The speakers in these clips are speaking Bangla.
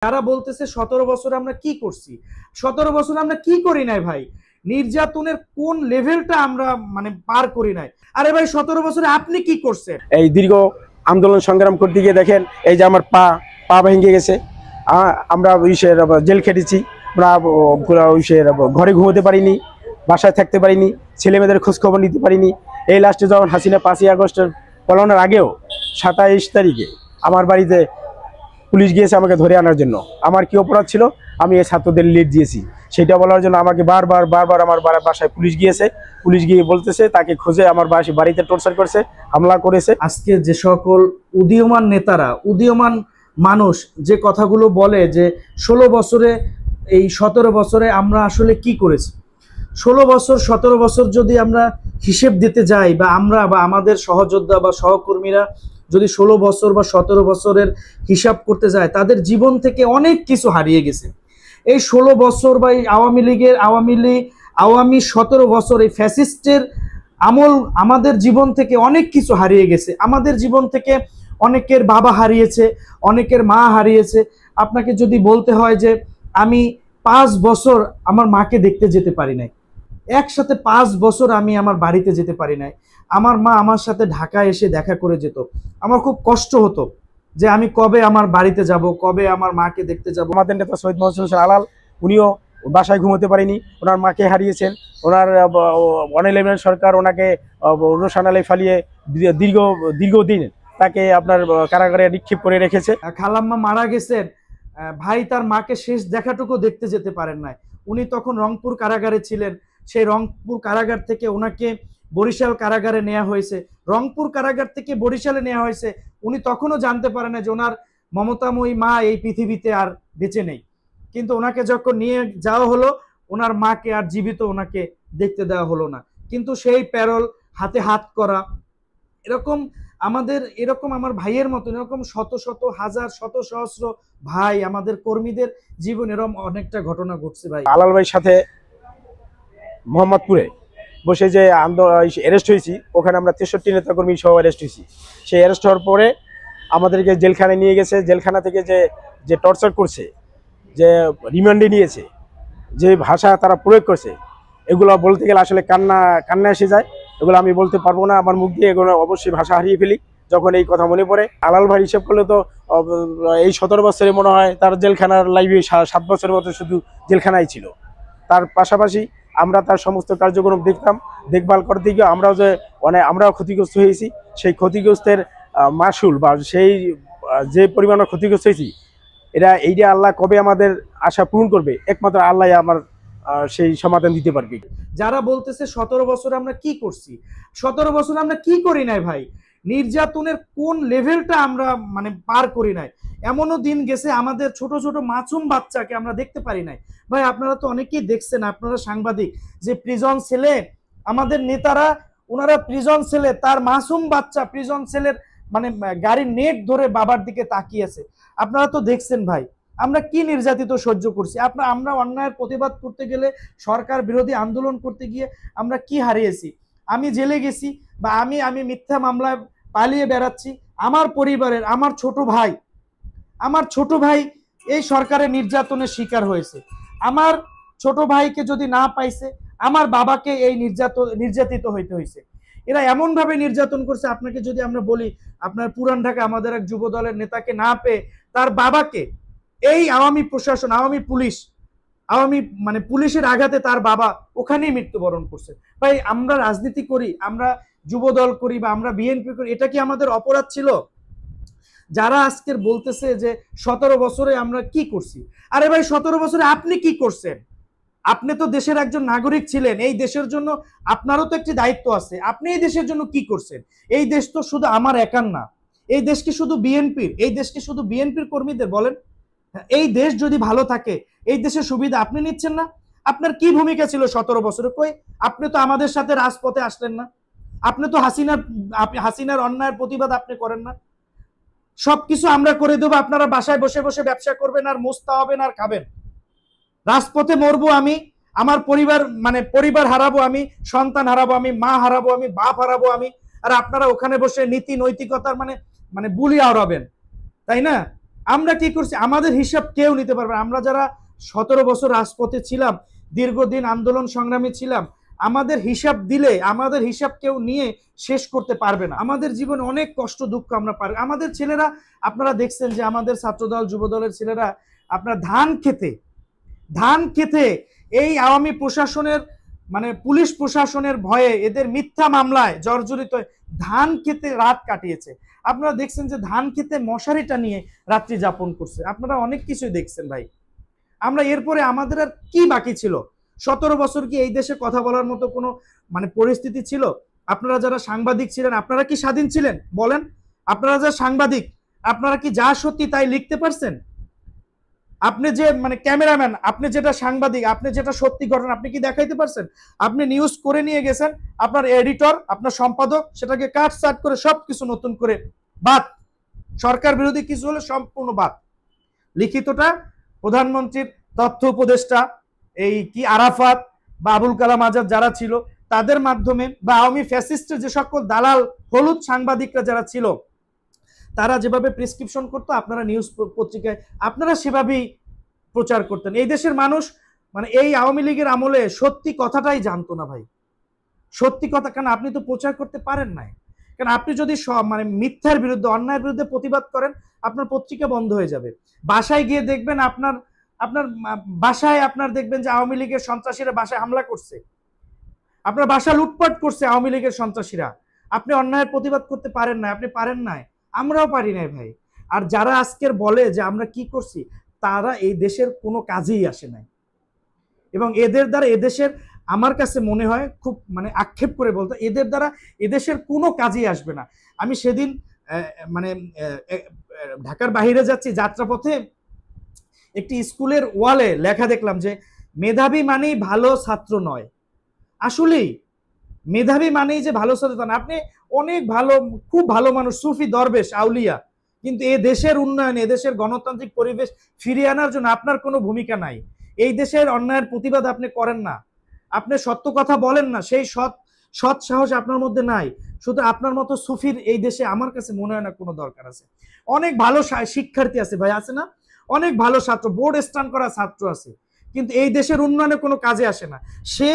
যারা বলতেছে 17 বছরে আমরা কি করছি, 17 বছরে আমরা কি করি নাই ভাই। নির্যাতনের কোন লেভেলটা আমরা পার করি নাই। আরে ভাই 17 বছরে আপনি কি করছেন? এই দীর্ঘ আন্দোলন সংগ্রাম করতে গিয়ে দেখেন এই যে আমার পা পা ভেঙে গেছে। আমরা জেল খেটেছি, আমরা ঘরে ঘুমোতে পারিনি, বাসায় থাকতে পারিনি, ছেলে মেয়েদের খোঁজখবর নিতে পারিনি। এই লাস্টে যখন হাসিনা 5ই আগস্টের পালানোর আগেও 27 তারিখে আমার বাড়িতে পুলিশ গিয়েছে আমাকে ধরে আনার জন্য। আমার কি অপরাধ ছিল? আমি এই ছাত্রদের লিড দিয়েছি, সেটা বলার জন্য আমাকে বারবার আমার বাসায় পুলিশ গিয়েছে। পুলিশ গিয়ে বলতেছে তাকে খুঁজে আমার বাড়িতে টর্চার করছে, হামলা করেছে। আজকে যে সকল উদীয়মান নেতারা, উদীয়মান মানুষ যে কথাগুলো বলে যে 16 বছরে, এই 17 বছরে আমরা আসলে কি করেছি, 16 বছর 17 বছর যদি আমরা হিসেব দিতে যাই, বা আমরা বা আমাদের সহযোদ্ধা বা সহকর্মীরা যদি 16 বছর বা 17 বছরের হিসাব করতে যায়, তাদের জীবন থেকে অনেক কিছু হারিয়ে গেছে। এই 16 বছর বা এই আওয়ামী লীগের আওয়ামী 17 বছর এই ফ্যাসিস্টের আমল আমাদের জীবন থেকে অনেক কিছু হারিয়ে গেছে। আমাদের জীবন থেকে অনেকের বাবা হারিয়েছে, অনেকের মা হারিয়েছে। আপনাকে যদি বলতে হয় যে আমি 5 বছর আমার মাকে দেখতে যেতে পারি নাই, একসাথে 5 বছর আমি আমার বাড়িতে যেতে পারি নাই। আমার মা আমার সাথে ঢাকা এসে দেখা করে যেত। আমার খুব কষ্ট হতো যে আমি কবে আমার বাড়িতে যাব, কবে আমার মাকে দেখতে যাব। আমাদের নেতা শহীদ মোহাম্মদ হোসেন আলাল, উনিও বাসায় ঘুমোতে পারেনি, ওনার মাকে হারিয়েছেন। ওনার অনিল সরকার ওনাকে রোশানালে ফালিয়ে দীর্ঘদিন তাকে আপনার কারাগারে নিক্ষেপ করে রেখেছে। খালাম্মা মারা গেছেন, ভাই তার মাকে শেষ দেখাটুকু দেখতে যেতে পারেন নাই। উনি তখন রংপুর কারাগারে ছিলেন। সেই রংপুর কারাগার থেকে ওনাকে বরিশাল কারাগারে নেওয়া হয়েছে, রংপুর কারাগার থেকে বরিশালে নেওয়া হয়েছে। উনি তখনও জানতে পারেন না যে ওনার মমতাময়ী মা এই পৃথিবীতে আর বেঁচে নেই। কিন্তু ওনাকে যখন নিয়ে যাওয়া হলো, ওনার মাকে আর জীবিত ওনাকে দেখতে দেওয়া হলো না। কিন্তু সেই প্যারোল, হাতে হাত করা, এরকম আমার ভাইয়ের মতন এরকম শত শত হাজার শত সহস্র ভাই, আমাদের কর্মীদের জীবন এরকম অনেকটা ঘটনা ঘটছে ভাই। আলাল ভাইয়ের সাথে মোহাম্মদপুরে বসে যে অ্যারেস্ট হয়েছি, ওখানে আমরা 63 নেতাকর্মী সহ অ্যারেস্ট হয়েছি। সেই অ্যারেস্ট হওয়ার পরে আমাদেরকে জেলখানায় নিয়ে গেছে। জেলখানা থেকে যে টর্চার করছে, যে রিমান্ডে নিয়েছে, যে ভাষা তারা প্রয়োগ করছে, এগুলো বলতে গেলে আসলে কান্না এসে যায়। এগুলো আমি বলতে পারবো না, আমার মুখ দিয়ে এগুলো অবশ্যই ভাষা হারিয়ে ফেলি যখন এই কথা মনে পড়ে। আলাল ভাই হিসেব করলে তো এই 17 বছরে মনে হয় তার জেলখানার লাইফে 7 বছরের মতো শুধু জেলখানায় ছিল। তার পাশাপাশি আমরা তার সমস্ত কার্যক্রম দেখভাল করতে গিয়ে আমরাও আমরাও ক্ষতিগ্রস্ত হয়েছি। সেই ক্ষতিগ্রস্তের মাসুল বা সেই যে পরিমাণ ক্ষতিগ্রস্ত হয়েছি, এইটা আল্লাহ কবে আমাদের আশা পূরণ করবে, একমাত্র আল্লাহ আমার সেই সমাধান দিতে পারবে। যারা বলতেছে 17 বছরে আমরা কি করছি, 17 বছরে আমরা কি করি নাই ভাই। নির্যাতনের কোন লেভেলটা আমরা পার করি নাই। এমনও দিন গেছে আমাদের ছোট ছোট মাসুম বাচ্চাকে আমরা দেখতে পারি নাই ভাই। আপনারা তো অনেকেই দেখছেন, আপনারা সাংবাদিক, যে প্রিজন সেলে আমাদের নেতারা, ওনারা প্রিজন সেলে তার মাসুম বাচ্চা প্রিজন সেলের গাড়ির নেট ধরে বাবার দিকে তাকিয়েছে। আপনারা তো দেখছেন ভাই আমরা কি নির্যাতিত সহ্য করছি। আমরা অন্যায়ের প্রতিবাদ করতে গেলে, সরকার বিরোধী আন্দোলন করতে গিয়ে আমরা কি হারিয়েছি। আমি জেলে গেছি, বা আমি মিথ্যা মামলায় পালিয়ে বেড়াচ্ছি। আমার পরিবারের আমার ছোট ভাই এই সরকারের নির্যাতনের শিকার হয়েছে। আমার ছোট ভাইকে যদি না পাইছে, আমার বাবাকে এই নির্যাতিত হইতে হয়েছে। এরা এমন ভাবে নির্যাতন করছে। আপনাকে যদি আমরা বলি, আপনার পুরান ঢাকা আমাদের এক যুব দলের নেতাকে না পেয়ে তার বাবাকে এই আওয়ামী প্রশাসন, আওয়ামী পুলিশের আঘাতে তার বাবা ওখানেই মৃত্যুবরণ করছে। ভাই আমরা রাজনীতি করি, আমরা যুব দল করি, বা আমরা বিএনপি করি, এটা কি আমাদের অপরাধ ছিল? যারা আজকের বলতেছে যে 17 বছরে আমরা কি করছি, আরে ভাই 17 বছরে আপনি কি করছেন? আপনি তো দেশের একজন নাগরিক ছিলেন। এই দেশের জন্য আপনারও তো একটি দায়িত্ব আছে। আপনি এই দেশের জন্য কি করছেন? এই দেশ তো শুধু আমার একার না। এই দেশ কি শুধু বিএনপির? এই দেশ কি শুধু বিএনপির কর্মীদের? বলেন। এই দেশ যদি ভালো থাকে, এই দেশের সুবিধা আপনি নিচ্ছেন না? আপনার কি ভূমিকা ছিল 17 বছরে? কই, আপনি তো আমাদের সাথে রাজপথে আসলেন না। আপনি তো হাসিনার অন্যায়ের প্রতিবাদ আপনি করেন না। সবকিছু আমরা করে দেবো, আপনারা বাসায় বসে বসে ব্যবসা করবেন, আর মোস্তা হবেন, আর খাবেন। রাজপথে মরবো আমি, আমার পরিবার হারাবো আমি, সন্তান হারাবো আমি, মা হারাবো আমি, বাপ হারাবো আমি, আর আপনারা ওখানে বসে নীতি নৈতিকতার বুলি আওড়াবেন, তাই না? আমরা কি করছি, আমাদের হিসাব কেউ নিতে পারবে না। আমরা যারা 17 বছর রাজপথে ছিলাম, দীর্ঘদিন আন্দোলন সংগ্রামী ছিলাম, আমাদের হিসাব দিলে আমাদের হিসাব কেউ নিয়ে শেষ করতে পারবে না। আমাদের জীবনে অনেক কষ্ট দুঃখ আমরা পার, আমাদের ছেলেরা, আপনারা দেখছেন যে আমাদের ছাত্রদল যুবদলের ছেলেরা আপনার ধান খেতে এই আওয়ামী প্রশাসনের মানে পুলিশ প্রশাসনের ভয়ে, এদের মিথ্যা মামলায় জর্জরিত ধান খেতে রাত কাটিয়েছে। আপনারা দেখছেন যে ধান খেতে মশারিটা নিয়ে রাত্রি যাপন করছে। আপনারা অনেক কিছুই দেখছেন ভাই। আমরা এরপরে আমাদের আর কি বাকি ছিল? 17 বছর কি এই দেশে কথা বলার মতো কোনো মানে পরিস্থিতি ছিল? আপনারা যারা সাংবাদিক ছিলেন, আপনারা কি স্বাধীন ছিলেন বলেন? আপনারা যারা সাংবাদিক, আপনারা কি যা সত্যি তাই লিখতে পারছেন? আপনি যে মানে ক্যামেরাম্যান, আপনি যেটা সাংবাদিক, আপনি যেটা সত্যি ঘটনা আপনি কি দেখাইতে পারছেন? আপনি নিউজ করে নিয়ে গেছেন, আপনার এডিটর, আপনার সম্পাদক সেটাকে কাট সাট করে সবকিছু নতুন করে বাদ, সরকার বিরোধী কিছু হলে সম্পূর্ণ বাদ। লিখিতটা প্রধানমন্ত্রীর তথ্য উপদেষ্টা এই কি আরাফাত বা আবুল কালাম আজাদ যারা ছিল তাদের মাধ্যমে, বা আওয়ামী ফ্যাসিস্টের যে সকল দালাল হলুদ সাংবাদিকরা যারা ছিল, তারা যেভাবে প্রেসক্রিপশন করতো, আপনারা নিউজ পত্রিকায় আপনারা সেভাবেই প্রচার করতেন। এই দেশের মানুষ মানে এই আওয়ামী লীগের আমলে সত্যি কথাটাই জানতো না ভাই, সত্যি কথা। কারণ আপনি তো প্রচার করতে পারেন নাই, কারণ আপনি যদি মানে মিথ্যার বিরুদ্ধে, অন্যায়ের বিরুদ্ধে প্রতিবাদ করেন, আপনার পত্রিকা বন্ধ হয়ে যাবে। বাসায় গিয়ে দেখবেন আপনার বাসায় আপনার দেখবেন যে আওয়ামী লীগের সন্ত্রাসীরা বাসায় হামলা করছে, আপনার বাসা লুটপাট করছে আওয়ামী লীগের সন্ত্রাসীরা। আপনি অন্যায়ের প্রতিবাদ করতে পারেন না, আপনি পারেন নাই, আমরাও পারি নাই ভাই। আর যারা আজকের বলে যে আমরা কি করছি, তারা এই দেশের কোনো কাজেই আসে নাই, এবং এদের দ্বারা এদেশের, আমার কাছে মনে হয় খুব মানে আক্ষেপ করে বলতে, এদের দ্বারা এদেশের কোনো কাজেই আসবে না। আমি সেদিন মানে ঢাকার বাইরে যাচ্ছি, যাত্রাপথে একটি স্কুলের ওয়ালে লেখা দেখলাম যে মেধাবী মানেই ভালো ছাত্র নয়। আসলেই মেধাবী মানেই যে ভালো ছাত্র না। আপনি অনেক ভালো, খুব ভালো মানুষ, সুফি দরবেশ আউলিয়া, কিন্তু এই দেশের উন্নয়নে, এদেশের গণতান্ত্রিক পরিবেশ ফিরিয়ে আনার জন্য আপনার কোনো ভূমিকা নাই। এই দেশের অন্যায়ের প্রতিবাদ আপনি করেন না, আপনি সত্য কথা বলেন না, সেই সৎ সাহস আপনার মধ্যে নাই। শুধু আপনার মতো সুফির এই দেশে আমার কাছে মনে হয় না কোনো দরকার আছে। অনেক ভালো শিক্ষার্থী আছে ভাই, আছে না? অনেক ভালো ছাত্র, বোর্ড স্ট্যান্ড করা ছাত্র আছে, কিন্তু এই দেশের উন্নয়নে কোনো কাজে আসে না। সে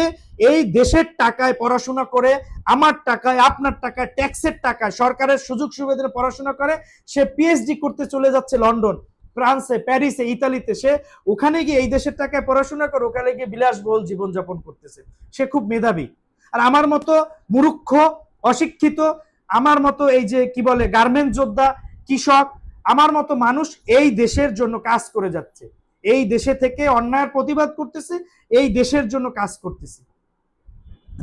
এই দেশের টাকায় পড়াশোনা করে, আমার টাকায়, আপনার টাকায়, ট্যাক্সের টাকায়, সরকারের সুযোগ সুবিধার পড়াশোনা করে, সে পিএইচডি করতে চলে যাচ্ছে লন্ডন, ফ্রান্সে, প্যারিসে, ইতালিতে। সে ওখানে গিয়ে এই দেশের টাকায় পড়াশোনা করে ওখানে গিয়ে বিলাসবহুল জীবনযাপন করতেছে। সে খুব মেধাবী। আর আমার মতো মূর্খ, অশিক্ষিত, আমার মতো এই যে কি বলে গার্মেন্ট যোদ্ধা, কৃষক, আমার মতো মানুষ এই দেশের জন্য কাজ করে যাচ্ছে, এই দেশে থেকে অন্যায়ের প্রতিবাদ করতেছে, এই দেশের জন্য কাজ করতেছে,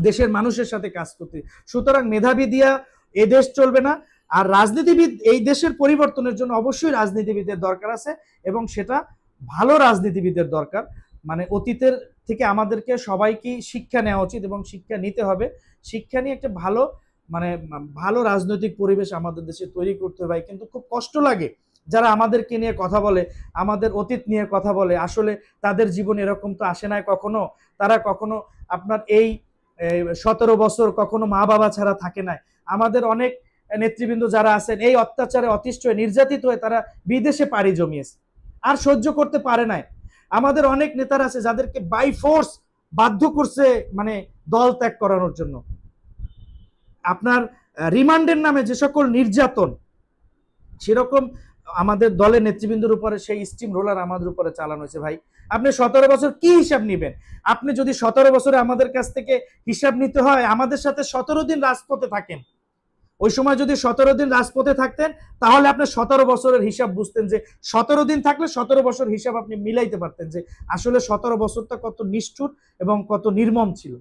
দেশের মানুষের সাথে কাজ করতে। সুতরাং মেধাবী দিয়া এ দেশ চলবে না। আর রাজনীতিবিদ, এই দেশের পরিবর্তনের জন্য অবশ্যই রাজনীতিবিদের দরকার আছে, এবং সেটা ভালো রাজনীতিবিদের দরকার। মানে অতীতের থেকে আমাদেরকে সবাইকে শিক্ষা নেওয়া উচিত, এবং শিক্ষা নিতে হবে। শিক্ষা নিয়ে একটা ভালো মানে ভালো রাজনৈতিক পরিবেশ আমাদের দেশে তৈরি করতে হবে। কিন্তু খুব কষ্ট লাগে যারা আমাদেরকে নিয়ে কথা বলে, আমাদের অতীত নিয়ে কথা বলে, আসলে তাদের জীবন এরকম তো আসে নাই কখনো। তারা কখনো আপনার এই 17 বছর কখনো মা বাবা ছাড়া থাকে নাই। আমাদের অনেক নেতৃবৃন্দ যারা আছেন এই অত্যাচারে অতিষ্ঠ হয়ে, নির্যাতিত হয়ে তারা বিদেশে পাড়ি জমিয়েছে, আর সহ্য করতে পারে নাই। আমাদের অনেক নেতারা আছে যাদেরকে বাই ফোর্স বাধ্য করছে মানে দল ত্যাগ করানোর জন্য। আপনার রিমান্ডের নামে যে সকল নির্যাতন, সেরকম আমাদের দলের নেতৃবৃন্দের উপরে সেই স্টিম রোলার আমাদের উপরে চালানো হয়েছে ভাই। আপনি 17 বছর কি হিসাব নিবেন? আপনি যদি 17 বছরে আমাদের কাছ থেকে হিসাব নিতে হয়, আমাদের সাথে 17 দিন রাজপথে থাকেন, ওই সময় যদি 17 দিন রাজপথে থাকতেন, তাহলে আপনি 17 বছরের হিসাব বুঝতেন, যে 17 দিন থাকলে 17 বছর হিসাব আপনি মিলাইতে পারতেন, যে আসলে 17 বছরটা কত নিষ্ঠুর এবং কত নির্মম ছিল।